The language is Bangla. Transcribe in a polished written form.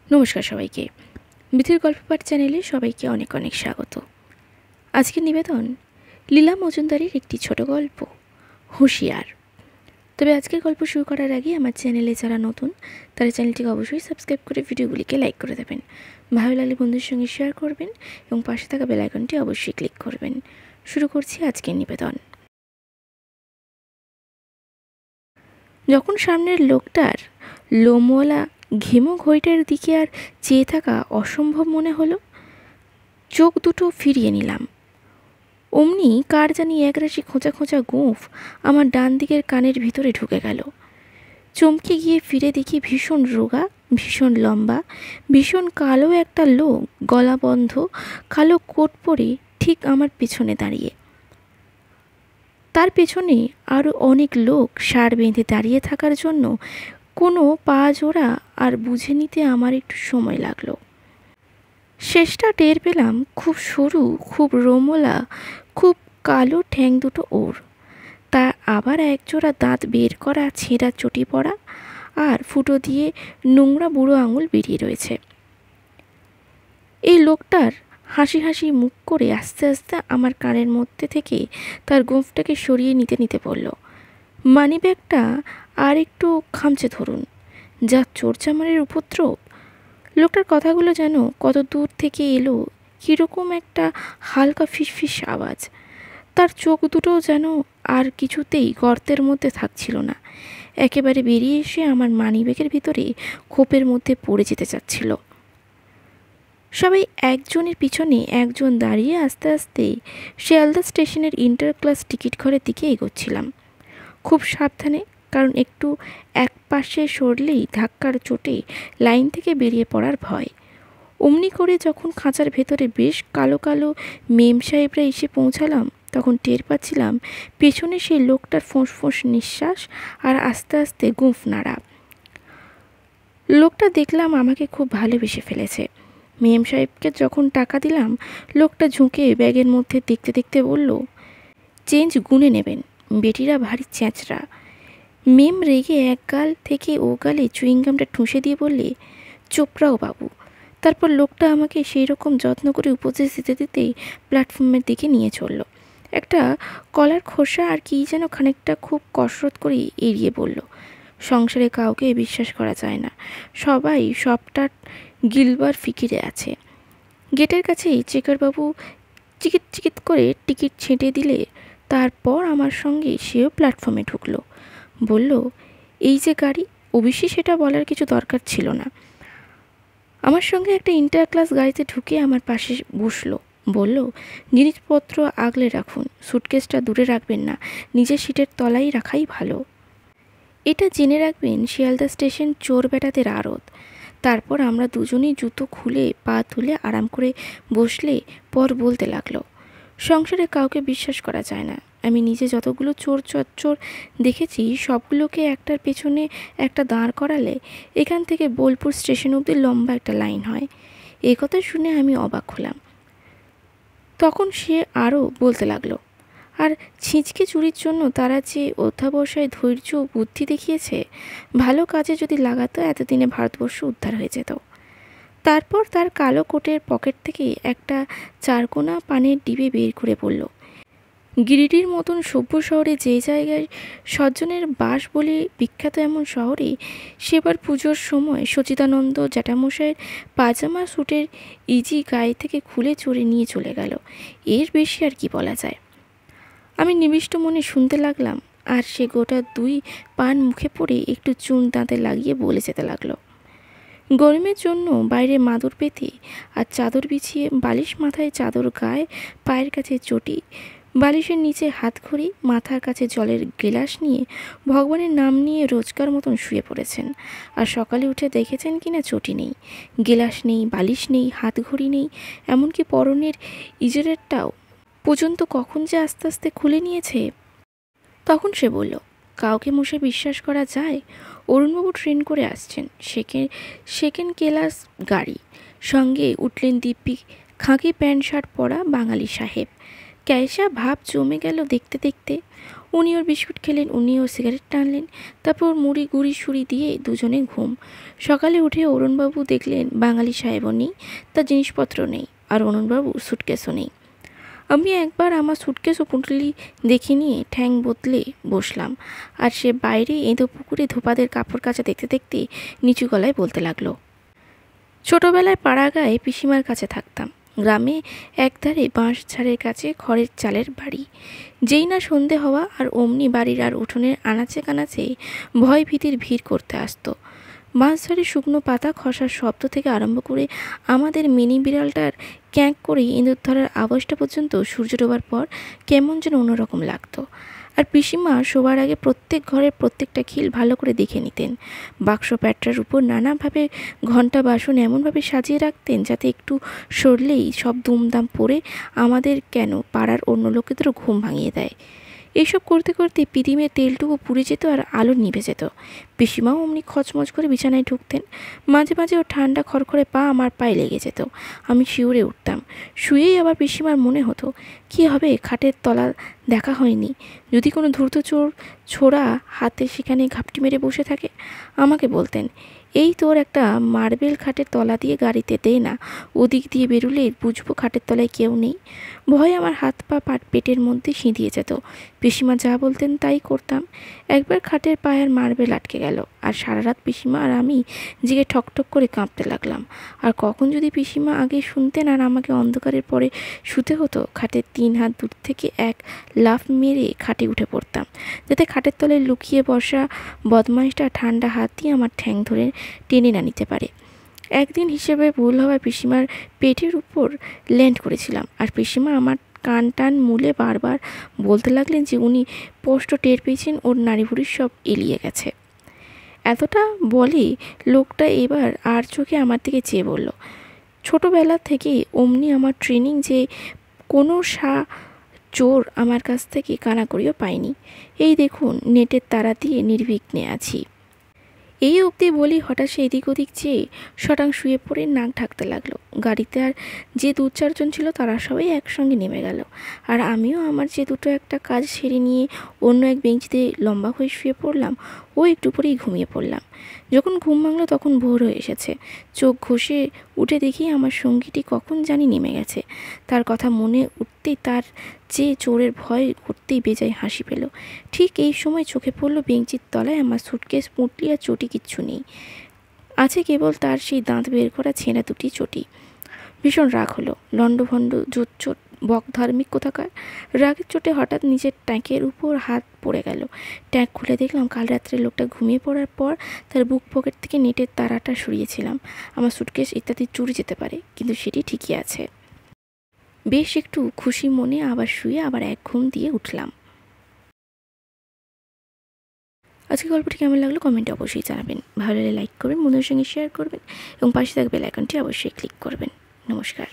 নমস্কার সবাইকে। মিথির গল্প পাঠ চ্যানেলে সবাইকে অনেক অনেক স্বাগত। আজকের নিবেদন লীলা মজুমদারের একটি ছোট গল্প হুঁশিয়ার। তবে আজকের গল্প শুরু করার আগে আমার চ্যানেলে যারা নতুন তারা চ্যানেলটিকে অবশ্যই সাবস্ক্রাইব করে ভিডিওগুলিকে লাইক করে দেবেন, ভালো লাগলে বন্ধুদের সঙ্গে শেয়ার করবেন এবং পাশে থাকা বেল আইকনটি অবশ্যই ক্লিক করবেন। শুরু করছি আজকের নিবেদন। যখন সামনের লোকটার লোমওয়ালা ঘেমো ঘড়িটার দিকে আর চেয়ে থাকা অসম্ভব মনে হলো, চোখ দুটো ফিরিয়ে নিলাম। অমনি কার জানি একরাশি খোঁচা খোঁচা গোঁফ আমার ডান দিকের কানের ভিতরে ঢুকে গেল। চমকে গিয়ে ফিরে দেখি ভীষণ রোগা, ভীষণ লম্বা, ভীষণ কালো একটা লোক, গলা বন্ধ, কালো কোট পরে ঠিক আমার পেছনে দাঁড়িয়ে। তার পেছনে আরও অনেক লোক সার বেঁধে দাঁড়িয়ে থাকার জন্য কোনো পা জোড়া আর বুঝে নিতে আমার একটু সময় লাগলো। শেষটা টের পেলাম খুব সরু, খুব রোমলা, খুব কালো ঠ্যাং দুটো ওর, তার আবার একজোড়া দাঁত বের করা ছেঁড়া চটি পড়া আর ফুটো দিয়ে নোংরা বুড়ো আঙুল বেরিয়ে রয়েছে। এই লোকটার হাসি হাসি মুখ করে আস্তে আস্তে আমার কানের মধ্যে থেকে তার গোঁফটাকে সরিয়ে নিতে নিতে বলল, মানিব্যাগটা আর একটু খামচে ধরুন, যা চোরচামারের উপদ্রব। লোকটার কথাগুলো যেন কত দূর থেকে এলো, কীরকম একটা হালকা ফিসফিস আওয়াজ। তার চোখ দুটো যেন আর কিছুতেই গর্তের মধ্যে থাকছিল না, একেবারে বেরিয়ে এসে আমার মানিব্যাগের ভিতরে খোপের মধ্যে পড়ে যেতে চাচ্ছিল। সবাই একজনের পিছনে একজন দাঁড়িয়ে আস্তে আস্তে শিয়ালদা স্টেশনের ইন্টার ক্লাস টিকিট ঘরের দিকে এগোচ্ছিলাম, খুব সাবধানে, কারণ একটু এক পাশে সরলেই ধাক্কার চোটে লাইন থেকে বেরিয়ে পড়ার ভয়। অমনি করে যখন খাঁচার ভেতরে বেশ কালো কালো মেম সাহেবরা এসে পৌঁছালাম, তখন টের পাচ্ছিলাম পেছনে সেই লোকটার ফোঁস ফোঁস নিঃশ্বাস আর আস্তে আস্তে গুঁফ নাড়া। লোকটা দেখলাম আমাকে খুব ভালোবেসে ফেলেছে। মেম সাহেবকে যখন টাকা দিলাম, লোকটা ঝুঁকে ব্যাগের মধ্যে দেখতে দেখতে বলল, চেঞ্জ গুনে নেবেন, বেটিরা ভারী চ্যাঁচড়া। মেম রেগে এক গাল থেকে ও গালে চুইংগামটা ঠুসে দিয়ে বললে, চোপড়াও বাবু। তারপর লোকটা আমাকে সেই রকম যত্ন করে উপদেশ দিতে দিতেই প্ল্যাটফর্মের দিকে নিয়ে চলল। একটা কলার খোসা আর কি যেন খানিকটা খুব কসরত করে এড়িয়ে বলল, সংসারে কাউকে বিশ্বাস করা যায় না, সবাই সবটা গিলবার ফিকিরে আছে। গেটের কাছেই চেকারবাবু চিকিট চিকিট করে টিকিট ছেঁটে দিলে তারপর আমার সঙ্গে সেও প্ল্যাটফর্মে ঢুকলো। বলল, এই যে গাড়ি। অবশ্যই সেটা বলার কিছু দরকার ছিল না। আমার সঙ্গে একটা ইন্টার ক্লাস গাড়িতে ঢুকে আমার পাশে বসলো। বলল, জিনিসপত্র আগলে রাখুন, সুটকেসটা দূরে রাখবেন না, নিজের সিটের তলায় রাখাই ভালো। এটা জেনে রাখবেন শিয়ালদা স্টেশন চোর বেটাদের আড়ত। তারপর আমরা দুজনেই জুতো খুলে পা তুলে আরাম করে বসলে পর বলতে লাগলো, সংসারে কাউকে বিশ্বাস করা যায় না। আমি নিজে যতগুলো চোর চচ্চর দেখেছি সবগুলোকে একটার পেছনে একটা দাঁড় করালে এখান থেকে বোলপুর স্টেশন অবধি লম্বা একটা লাইন হয়। এই কথা শুনে আমি অবাক হলাম। তখন সে আরও বলতে লাগলো, আর ছিঁচকে চুরির জন্য তারা যে অধ্যাবসায় ধৈর্য বুদ্ধি দেখিয়েছে, ভালো কাজে যদি লাগাতো এতদিনে ভারতবর্ষ উদ্ধার হয়ে যেত। তারপর তার কালো কোটের পকেট থেকে একটা চারকোনা পানের ডিবে বের করে বলল, গিরিডির মতন সভ্য শহরে যে জায়গায় সজ্জনের বাস বলে বিখ্যাত এমন শহরে সেবার পুজোর সময় সচিদানন্দ জ্যাঠামশাইয়ের পাজামা স্যুটের ইজি গায়ে থেকে খুলে চড়ে নিয়ে চলে গেল। এর বেশি আর কি বলা যায়। আমি নিবিষ্ট মনে শুনতে লাগলাম, আর সে গোটা 2 পান মুখে পড়ে একটু চুন দাঁতে লাগিয়ে বলে যেতে লাগলো, গরমের জন্য বাইরে মাদুর পেতে আর চাদর বিছিয়ে, বালিশ মাথায়, চাদর গায়ে, পায়ের কাছে চটি, বালিশের নিচে হাতঘড়ি, মাথার কাছে জলের গেলাস নিয়ে ভগবানের নাম নিয়ে রোজকার মতন শুয়ে পড়েছেন। আর সকালে উঠে দেখেছেন কিনা চটি নেই, গেলাস নেই, বালিশ নেই, হাতঘড়ি নেই, এমনকি পরনের ইজরেরটাও পর্যন্ত কখন যে আস্তে আস্তে খুলে নিয়েছে। তখন সে বলল, কাউকে মুষে বিশ্বাস করা যায়? অরুণবাবু ট্রেন করে আসছেন, সেকেন্ড ক্লাস গাড়ি। সঙ্গে উঠলেন দিব্যি খাকি প্যান্ট শার্ট পরা বাঙালি সাহেব। ক্যায়সা ভাব জমে গেল দেখতে দেখতে। উনি ওর বিস্কুট খেলেন, উনি ওর সিগারেট টানলেন, তারপর মুড়ি গুড়ি সুড়ি দিয়ে দুজনে ঘুম। সকালে উঠে অরুণবাবু দেখলেন বাঙালি সাহেবও নেই, তার জিনিসপত্র নেই, আর অরুণবাবু সুটকেসও নেই। আমি একবার আমার সুটকেস ও পুঁটলি দেখে নিয়ে ঠ্যাং বদলে বসলাম, আর সে বাইরে এঁদো পুকুরে ধোপাদের কাপড় কাচা দেখতে দেখতে নিচু গলায় বলতে লাগলো, ছোটবেলায় পাড়াগাঁয়ে পিসিমার কাছে থাকতাম। গ্রামে একধারে বাঁশ ঝাড়ের কাছে খড়ের চালের বাড়ি। যেই না সন্ধে হওয়া আর অমনি বাড়ির আর উঠোনের আনাচে কানাচে ভয় ভীতির ভিড় করতে আসতো। বাঁশঝাড়ে শুকনো পাতা খসার শব্দ থেকে আরম্ভ করে আমাদের মিনি বিড়ালটার ক্যাঁক করে ইঁদুর ধরার আওয়াজটা পর্যন্ত সূর্য ডোবার পর কেমন যেন অন্যরকম লাগতো। আর পিসিমা শোবার আগে প্রত্যেক ঘরের প্রত্যেকটা খিল ভালো করে দেখে নিতেন। বাক্স প্যাটরার উপর নানাভাবে ঘণ্টা বাসন এমনভাবে সাজিয়ে রাখতেন যাতে একটু সরলেই সব দুমদাম পড়ে আমাদের কেন পাড়ার অন্য লোকেদেরও ঘুম ভাঙিয়ে দেয়। এইসব করতে করতে পিদিমের তেলটুকু পুড়ে যেত আর আলো নিভে যেত। পিসিমাও অমনি খচমচ করে বিছানায় ঢুকতেন। মাঝে মাঝে ওর ঠান্ডা খড়খড়ে পা আমার পায়ে লেগে যেত। আমি শিউরে উঠতাম। শুয়েই আবার পিসিমার মনে হতো, কি হবে খাটের তলা দেখা হয়নি, যদি কোনো ধূর্ত চোর ছোড়া হাতে সেখানে ঘাপটি মেরে বসে থাকে। আমাকে বলতেন, এই তোর একটা মার্বেল খাটের তলা দিয়ে গাড়িতে দে না, ওদিক দিয়ে বেরুলে বুঝবো খাটের তলায় কেউ নেই। ভয়ে আমার হাত পা পেটের মধ্যে সিঁধিয়ে যেত। পিসিমা যা বলতেন তাই করতাম। একবার খাটের পায়ের মার্বেল আটকে গেল, আর সারা রাত পিসিমা আর আমি জেগে ঠকঠক করে কাঁপতে লাগলাম। আর কখন যদি পিসিমা আগে শুনতেন আর আমাকে অন্ধকারের পরে শুতে হতো, খাটের 3 হাত দূর থেকে এক লাফ মেরে খাটে উঠে পড়তাম, যাতে খাটের তলায় লুকিয়ে বসা বদমাইশটা ঠান্ডা হাত দিয়ে আমার ঠ্যাং ধরে টেনে না নিতে পারে। একদিন হিসেবে ভুল হওয়ায় পিসিমার পেটের উপর ল্যান্ড করেছিলাম, আর পিসিমা আমার কান টান মুলে বারবার বলতে লাগলেন যে উনি স্পষ্ট টের পেয়েছেন ওর নাড়িভুড়ি সব এলিয়ে গেছে। এতটা বলে লোকটা এবার আর চোখে আমার দিকে চেয়ে বলল, ছোটোবেলা থেকে অমনি আমার ট্রেনিং যে কোনো চোর আমার কাছ থেকে কানাকড়িও পাইনি। এই দেখুন নেটের তারা দিয়ে নির্বিঘ্নে আছি। এই অবধি বলি হঠাৎ সে এদিক ওদিক চেয়ে শটাং শুয়ে পড়ে নাক ঢাকতে লাগলো। গাড়িতে আর যে 2-4 জন ছিল তারা সবাই একসঙ্গে নেমে গেল, আর আমিও আমার যে দুটো একটা কাজ সেরে নিয়ে অন্য এক বেঞ্চিতে লম্বা হয়ে শুয়ে পড়লাম। ও একটু পরেই ঘুমিয়ে পড়লাম। যখন ঘুম ভাঙলো তখন ভোর হয়ে এসেছে। চোখ ঘষে উঠে দেখি আমার সঙ্গীটি কখন জানি নেমে গেছে। তার কথা মনে উঠতেই তার যে চোরের ভয় করতেই বেজায় হাসি পেল। ঠিক এই সময় চোখে পড়ল বেঞ্চির তলায় আমার সুটকেস, পুঁটলি আর চটি কিচ্ছু নেই, আছে কেবল তার সেই দাঁত বের করা ছেঁড়া দুটি চটি। ভীষণ রাগ হলো। লণ্ডভণ্ড জোচ্চোট বক ধার্মিক কোথাকার। রাগের চোটে হঠাৎ নিজের ট্যাঙ্কের উপর হাত পড়ে গেল। ট্যাঙ্ক খুলে দেখলাম কাল রাত্রে লোকটা ঘুমিয়ে পড়ার পর তার বুক পকেট থেকে নেটের তারাটা সরিয়েছিলাম। আমার সুটকেস ইত্যাদি চুরি যেতে পারে, কিন্তু সেটি ঠিকই আছে। বেশ একটু খুশি মনে আবার শুয়ে আবার এক ঘুম দিয়ে উঠলাম। আজকে গল্পটি কেমন লাগলো কমেন্টে অবশ্যই জানাবেন। ভালো লাগলে লাইক করবেন, বন্ধুদের সঙ্গে শেয়ার করবেন এবং পাশে থাকা বেল আইকনটি অবশ্যই ক্লিক করবেন। নমস্কার।